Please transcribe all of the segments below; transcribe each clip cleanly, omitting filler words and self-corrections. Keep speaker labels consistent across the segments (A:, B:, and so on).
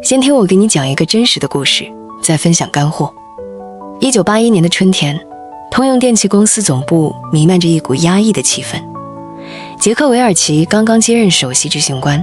A: 先听我给你讲一个真实的故事，再分享干货。1981年的春天，通用电气公司总部弥漫着一股压抑的气氛。杰克·韦尔奇刚刚接任首席执行官，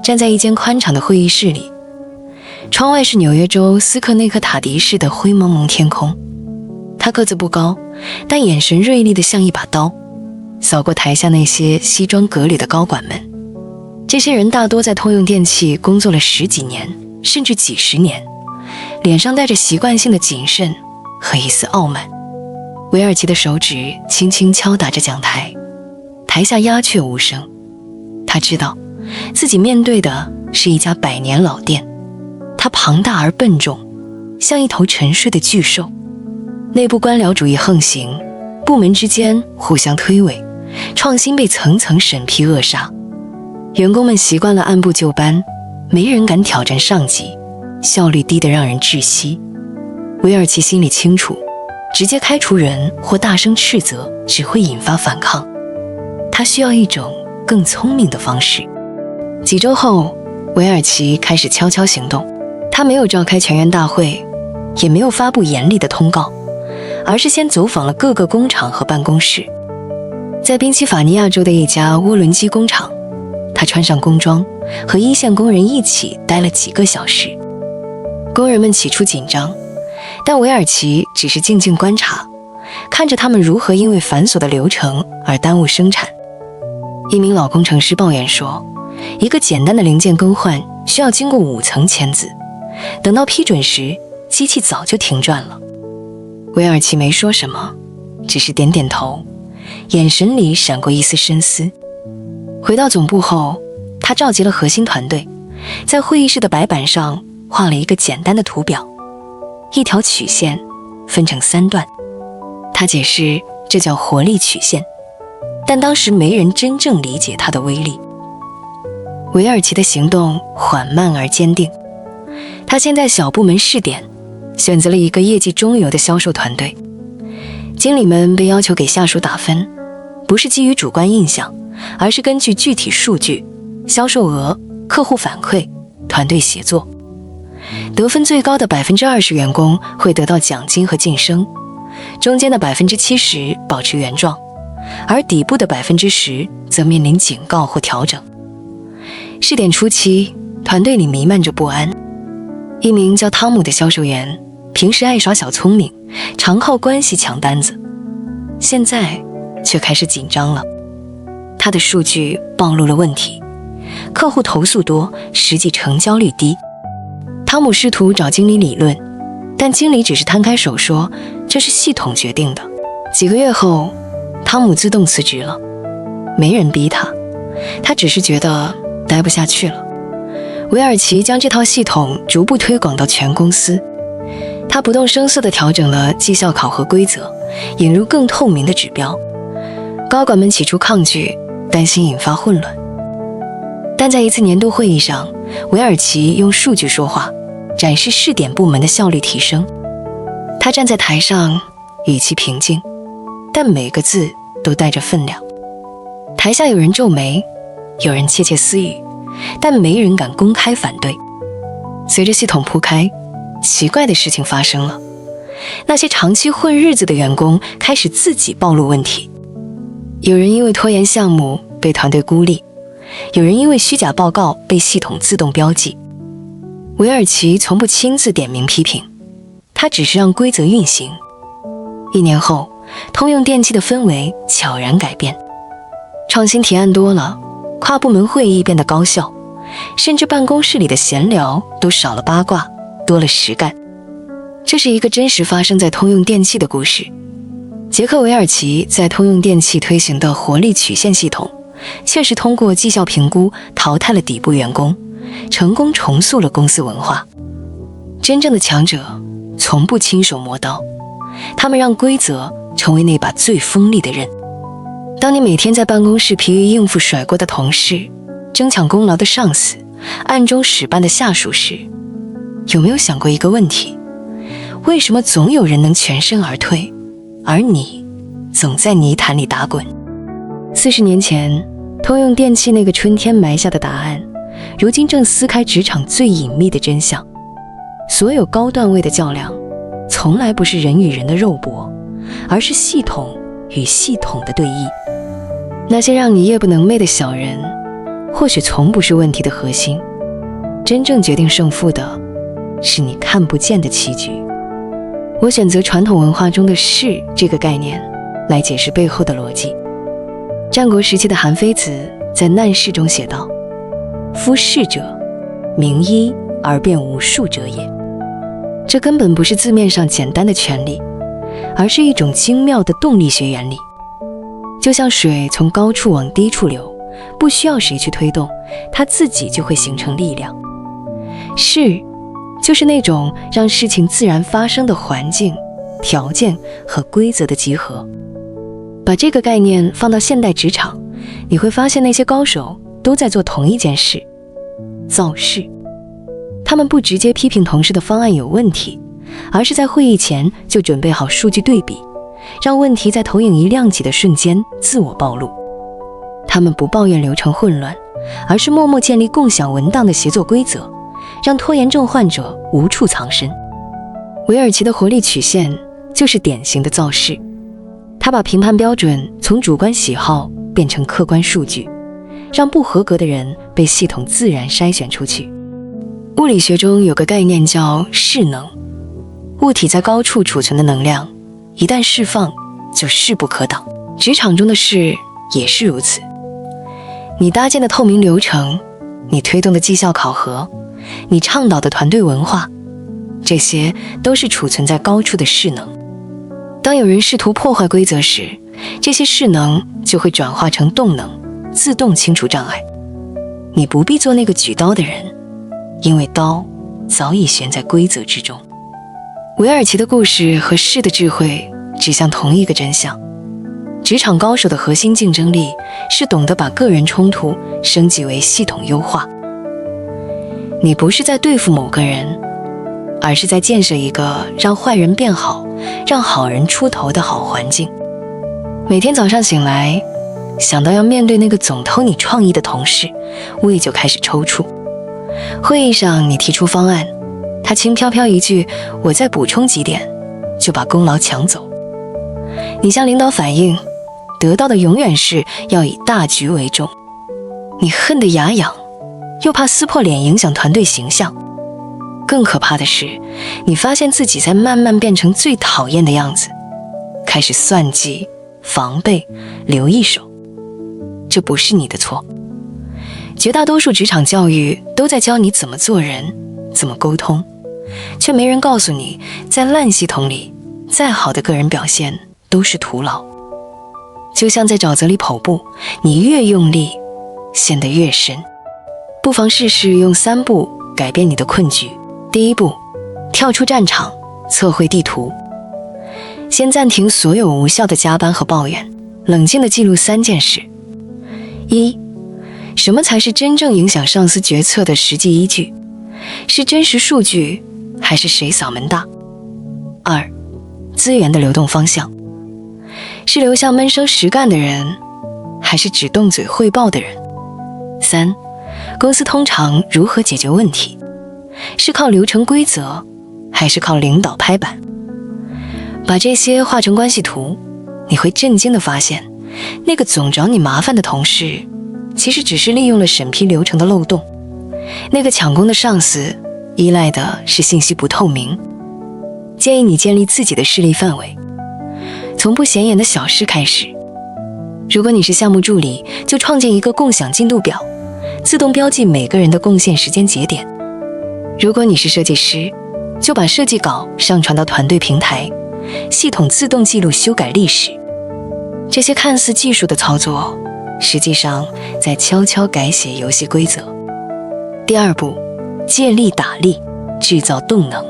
A: 站在一间宽敞的会议室里，窗外是纽约州斯科内克塔迪市的灰蒙蒙天空。他个子不高，但眼神锐利得像一把刀，扫过台下那些西装革履的高管们。这些人大多在通用电气工作了10几年，甚至几十年，脸上带着习惯性的谨慎和一丝傲慢。韦尔奇的手指轻轻敲打着讲台，台下鸦雀无声。他知道自己面对的是一家100年老店，它庞大而笨重，像一头沉睡的巨兽。内部官僚主义横行，部门之间互相推诿，创新被层层审批扼杀。员工们习惯了按部就班，没人敢挑战上级，效率低得让人窒息。韦尔奇心里清楚，直接开除人或大声斥责只会引发反抗，他需要一种更聪明的方式。几周后，韦尔奇开始悄悄行动。他没有召开全员大会，也没有发布严厉的通告，而是先走访了各个工厂和办公室。在宾夕法尼亚州的一家涡轮机工厂，他穿上工装，和一线工人一起待了几个小时。工人们起初紧张，但韦尔奇只是静静观察，看着他们如何因为繁琐的流程而耽误生产。一名老工程师抱怨说，一个简单的零件更换需要经过5层签字，等到批准时，机器早就停转了。韦尔奇没说什么，只是点点头，眼神里闪过一丝深思。回到总部后，他召集了核心团队，在会议室的白板上画了一个简单的图表，一条曲线分成3段。他解释这叫活力曲线，但当时没人真正理解它的威力。韦尔奇的行动缓慢而坚定，他先在小部门试点，选择了一个业绩中游的销售团队。经理们被要求给下属打分，不是基于主观印象，而是根据具体数据、销售额、客户反馈、团队协作。得分最高的20%员工会得到奖金和晋升，中间的70%保持原状，而底部的10%则面临警告或调整。试点初期，团队里弥漫着不安。一名叫汤姆的销售员，平时爱耍小聪明，常靠关系抢单子，现在却开始紧张了。他的数据暴露了问题，客户投诉多，实际成交率低。汤姆试图找经理理论，但经理只是摊开手说这是系统决定的。几个月后，汤姆自动辞职了，没人逼他，他只是觉得待不下去了。韦尔奇将这套系统逐步推广到全公司，他不动声色地调整了绩效考核规则，引入更透明的指标。高管们起初抗拒，担心引发混乱，但在一次年度会议上，韦尔奇用数据说话，展示试点部门的效率提升。他站在台上，语气平静，但每个字都带着分量。台下有人皱眉，有人窃窃私语，但没人敢公开反对。随着系统铺开，奇怪的事情发生了。那些长期混日子的员工开始自己暴露问题。有人因为拖延项目被团队孤立，有人因为虚假报告被系统自动标记。韦尔奇从不亲自点名批评，他只是让规则运行。1年后，通用电气的氛围悄然改变，创新提案多了，跨部门会议变得高效，甚至办公室里的闲聊都少了八卦，多了实干。这是一个真实发生在通用电气的故事。杰克·韦尔奇在通用电气推行的活力曲线系统，确实通过绩效评估淘汰了底部员工，成功重塑了公司文化。真正的强者从不亲手磨刀，他们让规则成为那把最锋利的刃。当你每天在办公室疲于应付甩锅的同事、争抢功劳的上司、暗中使绊的下属时，有没有想过一个问题？为什么总有人能全身而退，而你总在泥潭里打滚？40年前，通用电气那个春天埋下的答案，如今正撕开职场最隐秘的真相。所有高段位的较量，从来不是人与人的肉搏，而是系统与系统的对弈。那些让你夜不能寐的小人，或许从不是问题的核心，真正决定胜负的是你看不见的棋局。我选择传统文化中的士这个概念来解释背后的逻辑。战国时期的韩非子在《难事》中写道：夫士者，名一而变无数者也。这根本不是字面上简单的权力，而是一种精妙的动力学原理。就像水从高处往低处流，不需要谁去推动，它自己就会形成力量。势就是那种让事情自然发生的环境、条件和规则的集合。把这个概念放到现代职场，你会发现那些高手都在做同一件事：造势。他们不直接批评同事的方案有问题，而是在会议前就准备好数据对比，让问题在投影仪亮起的瞬间自我暴露。他们不抱怨流程混乱，而是默默建立共享文档的协作规则，让拖延症患者无处藏身。韦尔奇的活力曲线就是典型的造势，他把评判标准从主观喜好变成客观数据，让不合格的人被系统自然筛选出去。物理学中有个概念叫势能，物体在高处储存的能量，一旦释放就势不可挡。职场中的事也是如此，你搭建的透明流程，你推动的绩效考核，你倡导的团队文化，这些都是储存在高处的势能。当有人试图破坏规则时，这些势能就会转化成动能，自动清除障碍。你不必做那个举刀的人，因为刀早已悬在规则之中。韦尔奇的故事和士的智慧指向同一个真相：职场高手的核心竞争力是懂得把个人冲突升级为系统优化。你不是在对付某个人，而是在建设一个让坏人变好，让好人出头的好环境。每天早上醒来，想到要面对那个总偷你创意的同事，胃就开始抽搐。会议上你提出方案，他轻飘飘一句我再补充几点，就把功劳抢走。你向领导反映，得到的永远是要以大局为重。你恨得牙痒，又怕撕破脸影响团队形象。更可怕的是，你发现自己在慢慢变成最讨厌的样子，开始算计、防备、留一手。这不是你的错。绝大多数职场教育都在教你怎么做人，怎么沟通，却没人告诉你，在烂系统里，再好的个人表现都是徒劳。就像在沼泽里跑步，你越用力，陷得越深。不妨试试用3步改变你的困局。第一步，跳出战场，测绘地图。先暂停所有无效的加班和抱怨，冷静地记录3件事。1. 什么才是真正影响上司决策的实际依据？是真实数据，还是谁嗓门大？2. 资源的流动方向，是流向闷声实干的人，还是只动嘴汇报的人？3. 公司通常如何解决问题？是靠流程规则，还是靠领导拍板？把这些画成关系图，你会震惊地发现，那个总找你麻烦的同事，其实只是利用了审批流程的漏洞；那个抢功的上司，依赖的是信息不透明。建议你建立自己的势力范围，从不显眼的小事开始。如果你是项目助理，就创建一个共享进度表，自动标记每个人的贡献时间节点。如果你是设计师，就把设计稿上传到团队平台，系统自动记录修改历史。这些看似技术的操作，实际上在悄悄改写游戏规则。第2步，借力打力，制造动能。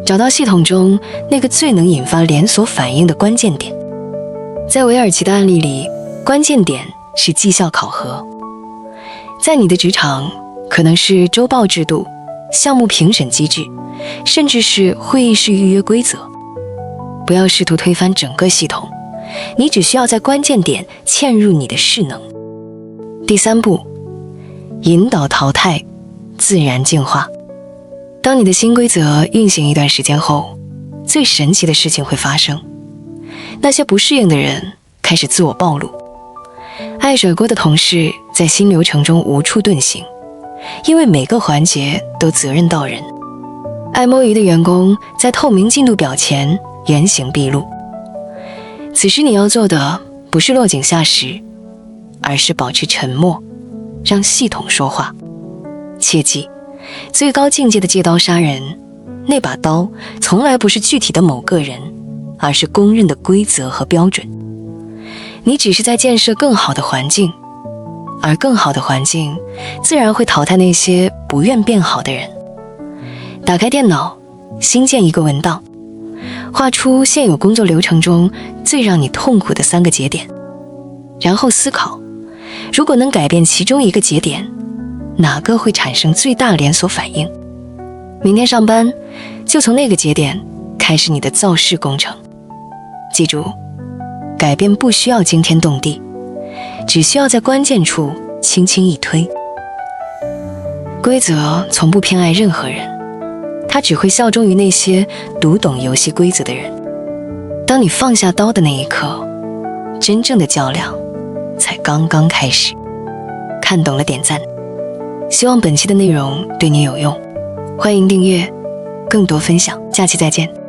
A: 找到系统中那个最能引发连锁反应的关键点。在韦尔奇的案例里，关键点是绩效考核。在你的职场，可能是周报制度、项目评审机制，甚至是会议室预约规则。不要试图推翻整个系统，你只需要在关键点嵌入你的势能。第3步，引导淘汰，自然进化。当你的新规则运行一段时间后，最神奇的事情会发生。那些不适应的人开始自我暴露，爱甩锅的同事在新流程中无处遁形，因为每个环节都责任到人。爱摸鱼的员工在透明进度表前原形毕露。此时你要做的不是落井下石，而是保持沉默，让系统说话。切记，最高境界的借刀杀人，那把刀从来不是具体的某个人，而是公认的规则和标准。你只是在建设更好的环境，而更好的环境自然会淘汰那些不愿变好的人。打开电脑，新建一个文档，画出现有工作流程中最让你痛苦的3个节点，然后思考，如果能改变其中一个节点，哪个会产生最大连锁反应？明天上班就从那个节点开始你的造势工程。记住，改变不需要惊天动地，只需要在关键处轻轻一推。规则从不偏爱任何人，它只会效忠于那些读懂游戏规则的人。当你放下刀的那一刻，真正的较量才刚刚开始。看懂了点赞，希望本期的内容对你有用，欢迎订阅，更多分享，下期再见。